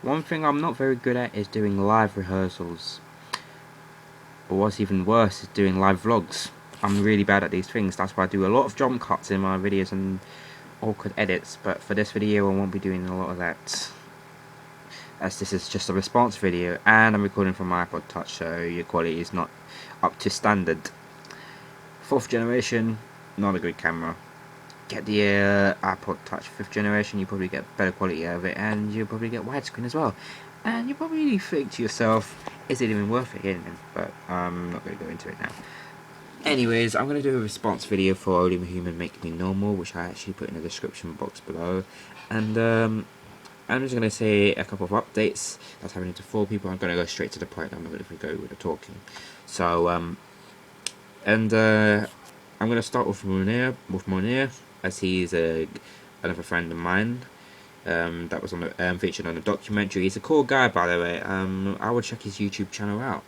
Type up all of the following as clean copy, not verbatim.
One thing I'm not very good at is doing live rehearsals. Or what's even worse is doing live vlogs. I'm really bad at these things. That's why I do a lot of jump cuts in my videos and awkward edits. But for this video, I won't be doing a lot of that, as this is just a response video and I'm recording from my iPod Touch, so your quality is not up to standard. 4th generation, not a good camera. Get the iPod Touch 5th generation, you probably get better quality out of it, and you'll probably get widescreen as well. And you probably think to yourself, is it even worth it getting? But I'm not going to go into it now. Anyways, I'm going to do a response video for Only Human Make Me Normal, which I actually put in the description box below. And I'm just going to say a couple of updates that's happening to 4 people. I'm going to go straight to the point. I'm not going to go with the talking. So, I'm going to start with Munir, as he's another friend of mine. That was on the, featured on the documentary. He's a cool guy, by the way. I would check his YouTube channel out,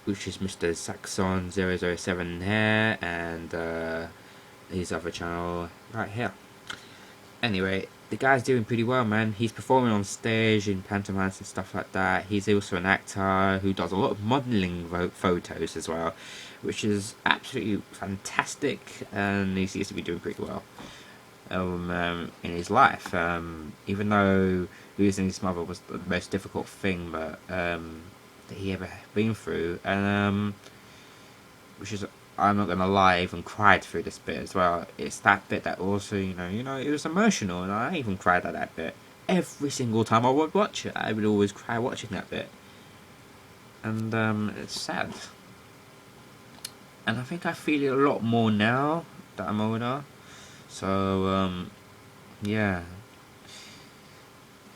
which is Mr. Saxon 007 here, and his other channel right here. Anyway, the guy's doing pretty well, man. He's performing on stage in pantomimes and stuff like that. He's also an actor who does a lot of modelling photos as well, which is absolutely fantastic, and he seems to be doing pretty well in his life. Even though losing his mother was the most difficult thing that he ever been through, and which is, I'm not gonna lie, I even cried through this bit as well. It's that bit that also, you know, it was emotional, and I even cried at that bit. Every single time I would watch it, I would always cry watching that bit. And it's sad. And I think I feel it a lot more now that I'm older. So, yeah.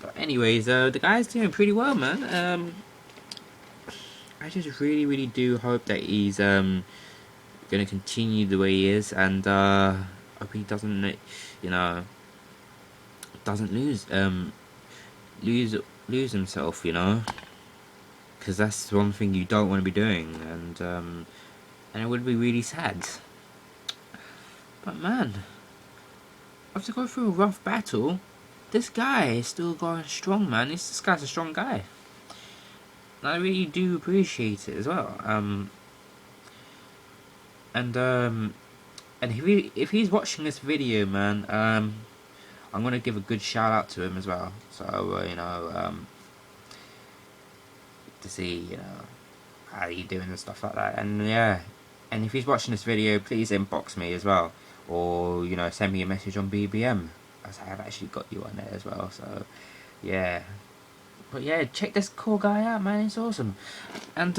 But anyways, the guy's doing pretty well, man. I just really do hope that he's going to continue the way he is, and hope he doesn't, you know, doesn't lose himself, you know, because that's one thing you don't want to be doing, and it would be really sad. But man, after going through a rough battle, this guy is still going strong, man. This guy's a strong guy, and I really do appreciate it as well. And if he's watching this video, man, I'm gonna give a good shout out to him as well. So you know, to see, you know, how you doing and stuff like that. And yeah, and if he's watching this video, please inbox me as well, or you know, send me a message on BBM, as I have actually got you on there as well. So yeah, but yeah, check this cool guy out, man. He's awesome. And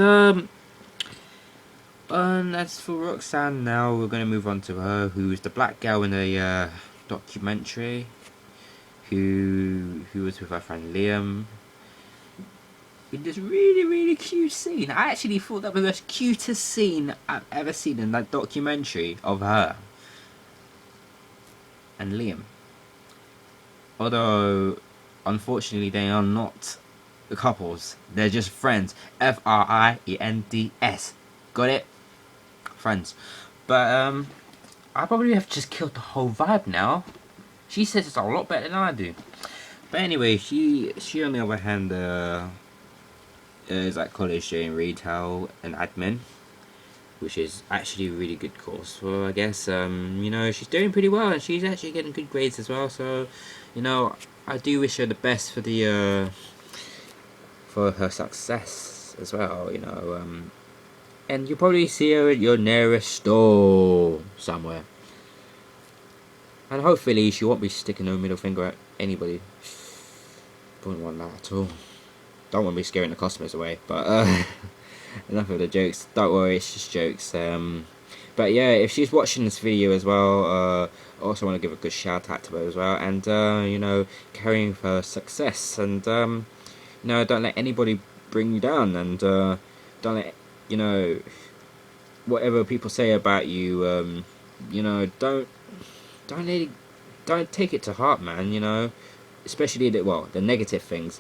as for Roxanne, now we're going to move on to her, who's the black girl in the documentary, who was with her friend Liam in this really cute scene. I actually thought that was the cutest scene I've ever seen in that documentary of her and Liam. Although, unfortunately, they are not couples. They're just friends. Friends. Got it? Friends. But I probably have just killed the whole vibe now. She says it's a lot better than I do. But anyway, she on the other hand is at college doing retail and admin, which is actually a really good course for, I guess. You know, she's doing pretty well, and she's actually getting good grades as well. So, you know, I do wish her the best for the for her success as well. You know, and you'll probably see her at your nearest store somewhere. And hopefully she won't be sticking her middle finger at anybody. Wouldn't want that at all. Don't want to be scaring the customers away. But enough of the jokes. Don't worry, it's just jokes. But yeah, if she's watching this video as well, I also want to give a good shout out to her as well. And you know, carrying her success. And you know, don't let anybody bring you down. And don't let, you know, whatever people say about you, you know, don't take it to heart, man. You know, especially the negative things.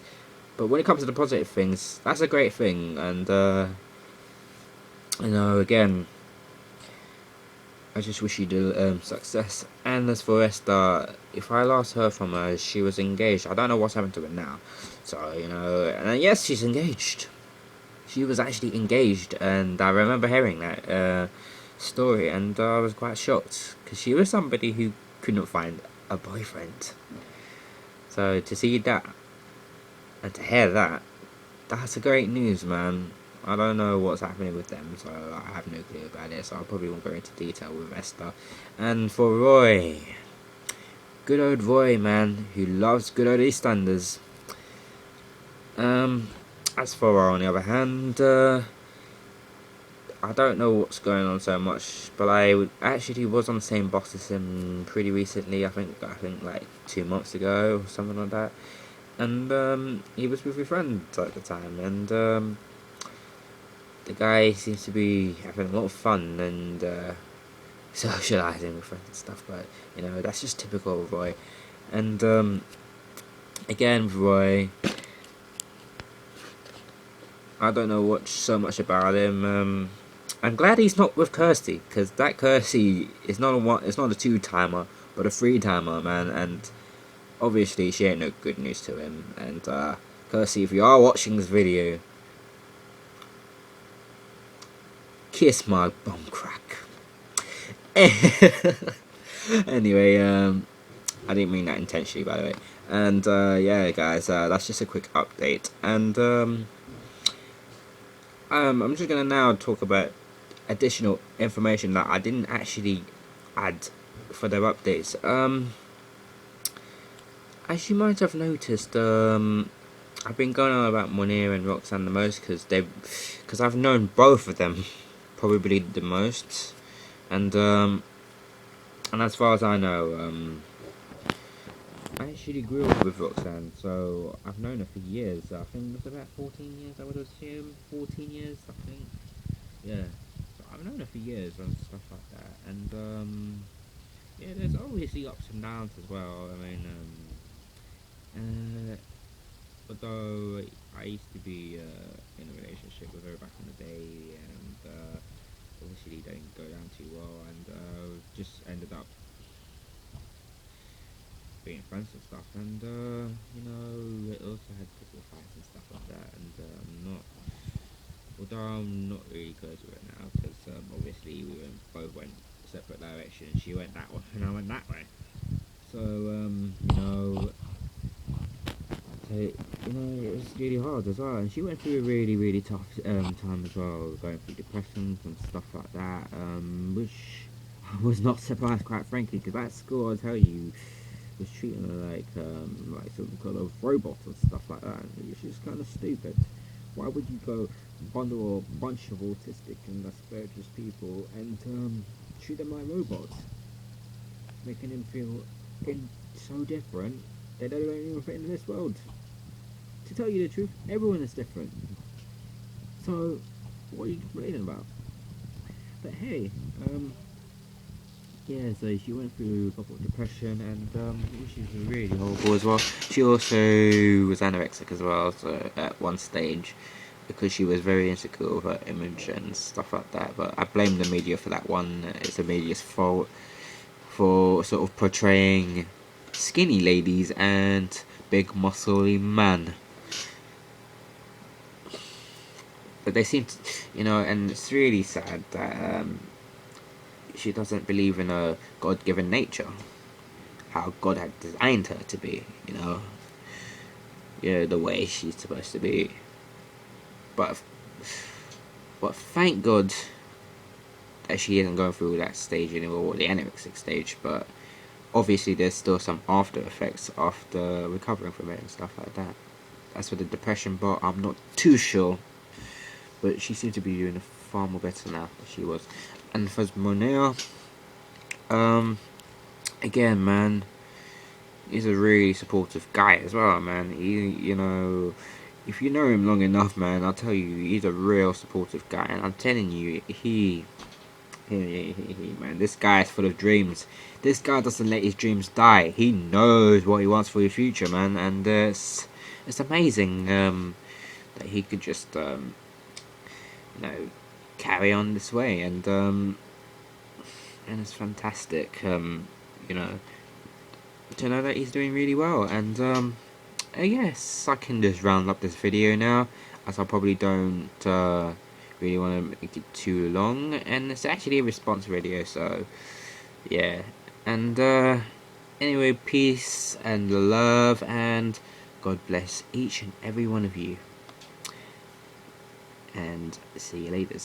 But when it comes to the positive things, that's a great thing. And you know, again, I just wish you success. And as for Esther, if I last heard from her, she was engaged. I don't know what's happened to her now. So, you know, and yes, she's engaged. She was actually engaged, and I remember hearing that story, and I was quite shocked because she was somebody who couldn't find a boyfriend. So to see that and to hear that, that's a great news, man. I don't know what's happening with them, so I have no clue about it. So I probably won't go into detail with Esther. And for Roy, good old Roy, man, who loves good old EastEnders. As for Roy, on the other hand, I don't know what's going on so much, but I actually was on the same bus as him pretty recently. I think like 2 months ago or something like that. And he was with his friends at the time, and the guy seems to be having a lot of fun and socializing with friends and stuff. But you know, that's just typical of Roy. And again, with Roy, I don't know so much about him. I'm glad he's not with Kirsty, because that Kirsty is not a one. It's not a 2-timer, but a 3-timer, man. And obviously, she ain't no good news to him. And Kirsty, if you are watching this video, kiss my bum crack. Anyway, I didn't mean that intentionally, by the way. And yeah, guys, that's just a quick update. And I'm just gonna now talk about additional information that I didn't actually add for their updates. As you might have noticed, I've been going on about Munir and Roxanne the most because I've known both of them probably the most, and as far as I know, I actually grew up with Roxanne, so I've known her for years. I think it was about 14 years, I would assume. 14 years, I think. Yeah. So I've known her for years and stuff like that. And, yeah, there's obviously ups and downs as well. I mean, although I used to be in a relationship with her back in the day, and obviously didn't go down too well, and just ended up being friends and stuff, and you know, it also had football fights and stuff like that, and although I'm not really close with it now, because obviously we both went separate directions. She went that way and I went that way, so you know, it was really hard as well, and she went through a really tough time as well, going through depressions and stuff like that, which I was not surprised, quite frankly, because at school, I'll tell you, was treating her like some kind of robot and stuff like that, which is kind of stupid. Why would you go bundle a bunch of autistic and Asperger's people and treat them like robots, making them feel so different that they don't even fit in this world? To tell you the truth, everyone is different. So, what are you complaining about? But hey, yeah, so she went through a couple of depression, and which is really horrible as well. She also was anorexic as well, so at one stage, because she was very insecure with her image and stuff like that. But I blame the media for that one. It's the media's fault for sort of portraying skinny ladies and big muscly men. But they seem to, you know, and it's really sad that she doesn't believe in a God-given nature, how God had designed her to be, you know, the way she's supposed to be. But thank God that she isn't going through that stage anymore, the anorexic stage. But obviously, there's still some after effects after recovering from it and stuff like that. As for the depression part, I'm not too sure, but she seems to be doing far more better now than she was. And for Munir, again, man, he's a really supportive guy as well, man. You know, if you know him long enough, man, I'll tell you, he's a real supportive guy. And I'm telling you, man, this guy is full of dreams. This guy doesn't let his dreams die. He knows what he wants for his future, man. And it's amazing that he could just, you know, carry on this way. And and it's fantastic. You know, to know that he's doing really well. And I guess I can just round up this video now, as I probably don't really want to make it too long, and it's actually a response video, so yeah. And anyway, peace and love, and God bless each and every one of you, and see you later.